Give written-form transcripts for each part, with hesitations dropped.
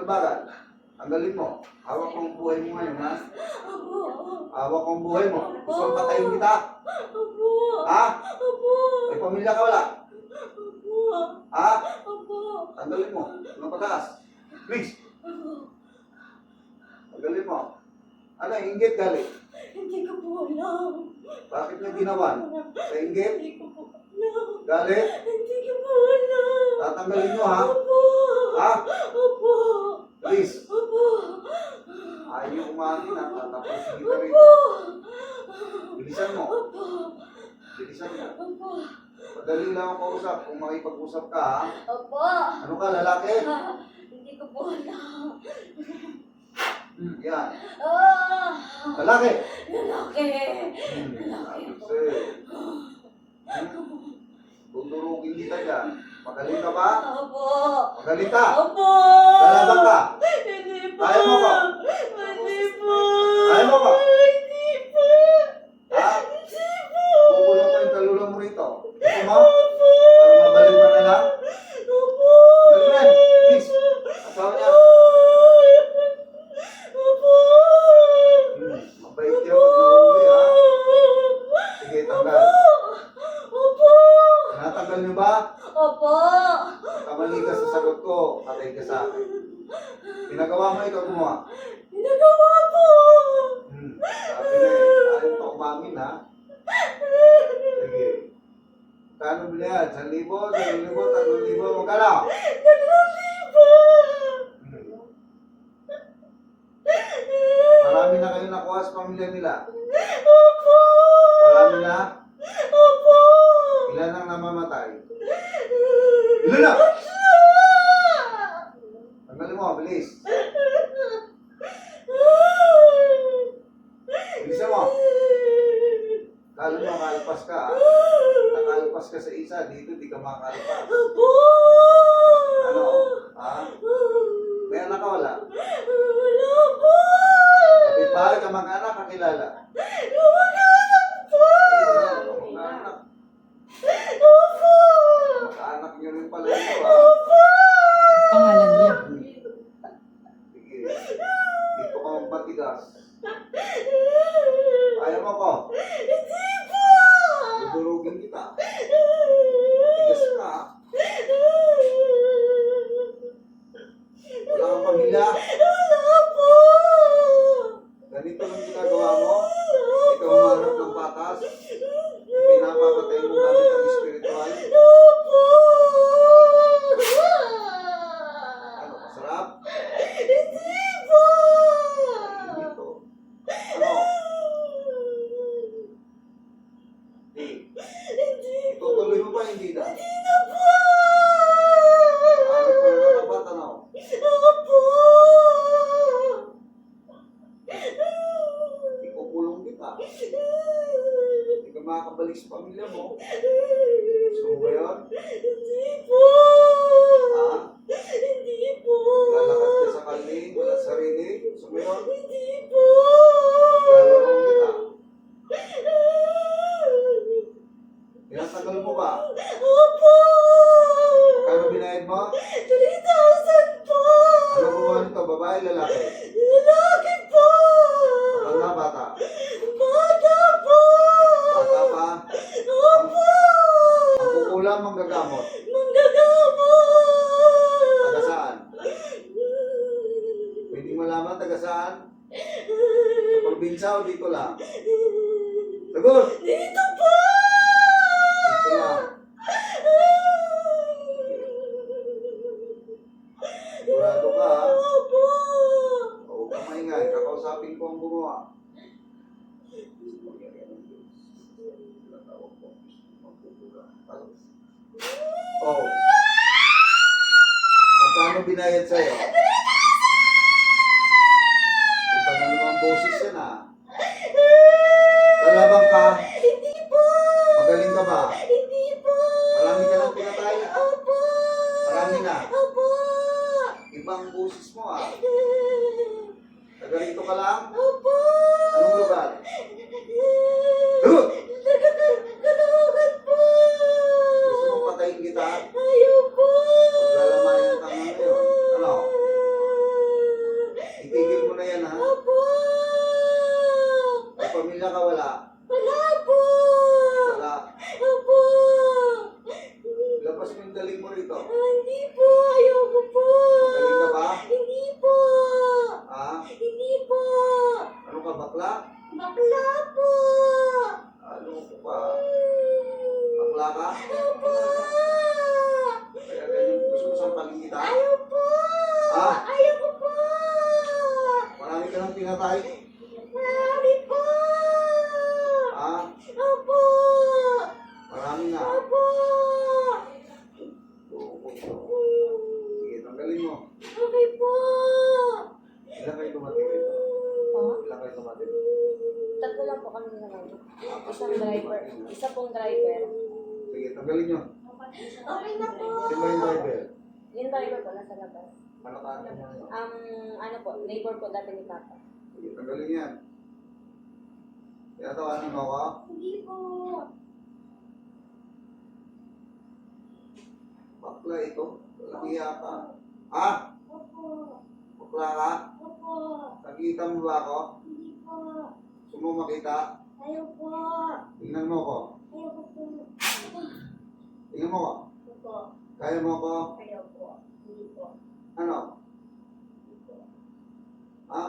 bagal. Tanggalin mo. Hawak ko ang buhay mo ngayon, ha? Opo. Hawak ko ang buhay mo. Gusto mong patayin kita? Opo. Ha? Opo. May pamilya ka wala? Opo. Ha? Opo. Tanggalin mo. Ano pataas? Please. Tanggalin mo. Ano, inggit galing? Hindi ko po alam. Bakit niya ginawan? Sa inggit? Hindi ko po alam. Galit? Hindi ko po alam. Tatanggalin mo, ha? Opo. Ha? Opo. Please. Opo. Ayaw umamin, ha? Tatapusin kita rin. Opo. Bilisan mo. Opo. Bilisan mo. Opo. Madali lang ang kausap kung makipag-usap ka, ha? Opo. Ano ka, lalaki? Hindi ko po alam. Yan. Ah! Lalaki! Lalaki. Kasi, tutulugin kita dyan. Magaling ka ba? Opo. Magaling ka? Opo. Lalaban ka? Hindi po. Kaya mo ko? Hindi po. Kaya mo ko? Hindi po. Ha? Hindi po. Kukulong ko yung kalula mo rito. Ito mo? Opo. Para mabalik ka na lang? Opo. Magaling yan. Please. Asawa niya. Opo. Mabait niya pag nahuli, ha? Sige, tanggal. Opo. Natanggal niyo ba? Opo. Kamali ka sa sagot ko. Patay ka sa akin. Pinagawa mo, ikaw gumawa. Ginagawa po. Sabi na eh. Ayaw pa umamin, ha? Sige. Kano ba yan? 1,000, 2,000, 3,000, magkano? 2,000. Marami na kayo nakuha sa pamilya nila. Opo. Marami na. Opo. Ilan ang namamatay? Ilan na? Tanggalin mo, bilis. Bilisan mo. Lalo mo, makalpas ka. Nakalpas ka sa isa, dito di ka makalpas. Opo. Ano? Ha? May anak ka wala? Wala po. Kapit bahay ka mag-anak, kakilala. Lumaganak po. Mag-anak. Opo. Mag-anak nyo rin pala ito, ha? Opo. Pangalan niya. Sige. Dito ka magmatigas. Ayaw mo ko. Hindi po. Dudurugin kita. Matigas ka. Wala kang pamilya. Wala po. Ganito lang ginagawa mo. Ikaw humarap ng patas. Pinapapatay mo gamit ang spiritual. Opo. Ano, masarap? Hindi po. Dito. Ano? Di. Hindi po. Itutuloy mo pa, hindi na. Hindi na po. Ano pa na natapat, ano? Opo. Ikukulong kita. Hindi ka makakabalik sa pamilya mo. Gusto mo ba yun? Hindi po. Ha? Hindi po. Lalakad ka sa kalye, wala sarili. Gusto mo yun? Hindi po. Lalaro kita. Pinatagal mo ba? Opo. Kano binayad mo? 3,000 po. Ano gumawa nito? Babae, lalaki? Lalaki po. Matanda, bata? Bata po. Bata pa? Opo. Ang kukulang, manggagamot. Manggagamo. Taga saan? Pwedeng malaman taga saan? Sa probinsya o dito lang? Sagot! Dito po. Dito lang. Sigurado ka, ha? Opo. Huwag kang maingay. Kakausapin ko ang gumawa. Oh. Magkano binayad sa'yo? Iba na naman boses yan, ha? Lalabang ka? Hindi po. Magaling ka ba? Hindi po. Marami ka nang pinatay? Opo. Marami na? Opo. Ibang boses mo, ha? Taga rito ka lang? Opo. Anong lugar? Sagot! Nagkakalugan po. Gusto mong patayin kita? Ayaw po. Paglalamayan ka nga ngayon. Ano? Sorry po. Ilan kayo tumating dito? Oh, Ilan kayo tumating? Tatlo lang po kami naman. Isang driver. Isa pong driver. Sige, tanggalin nyo. Okay na po. Sino ba yung driver? Yung driver po nasa labas. Malakasan mo nyo. Ano po, neighbor po dati ni Papa. Sige, tanggalin yan. Tinatawanan mo ako? Hindi po. Bakla ito. Walang iya ka. Ha? Opo. Bakla ka? Opo. Nakikita mo ba ako? Hindi po. Gusto mo makita? Ayaw po. Tingnan mo ko. Ayaw po po. Tingnan mo ko. Opo. Kaya mo ko. Ayaw po. Hindi po. Ano? Hindi po. Ha?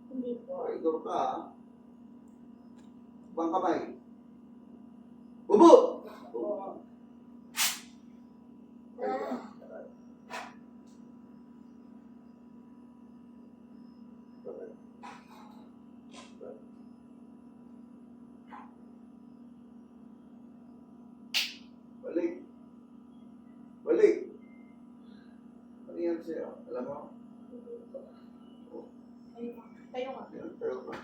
Hindi po. Traidor ka ha? Bang kamay. Bubo! Opo. Balik. Balik. Ano yan sa'yo? Alam mo? Kayo nga. Yan, pero ka.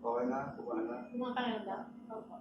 Okay na? Kumain na? Kumakain na. Opo.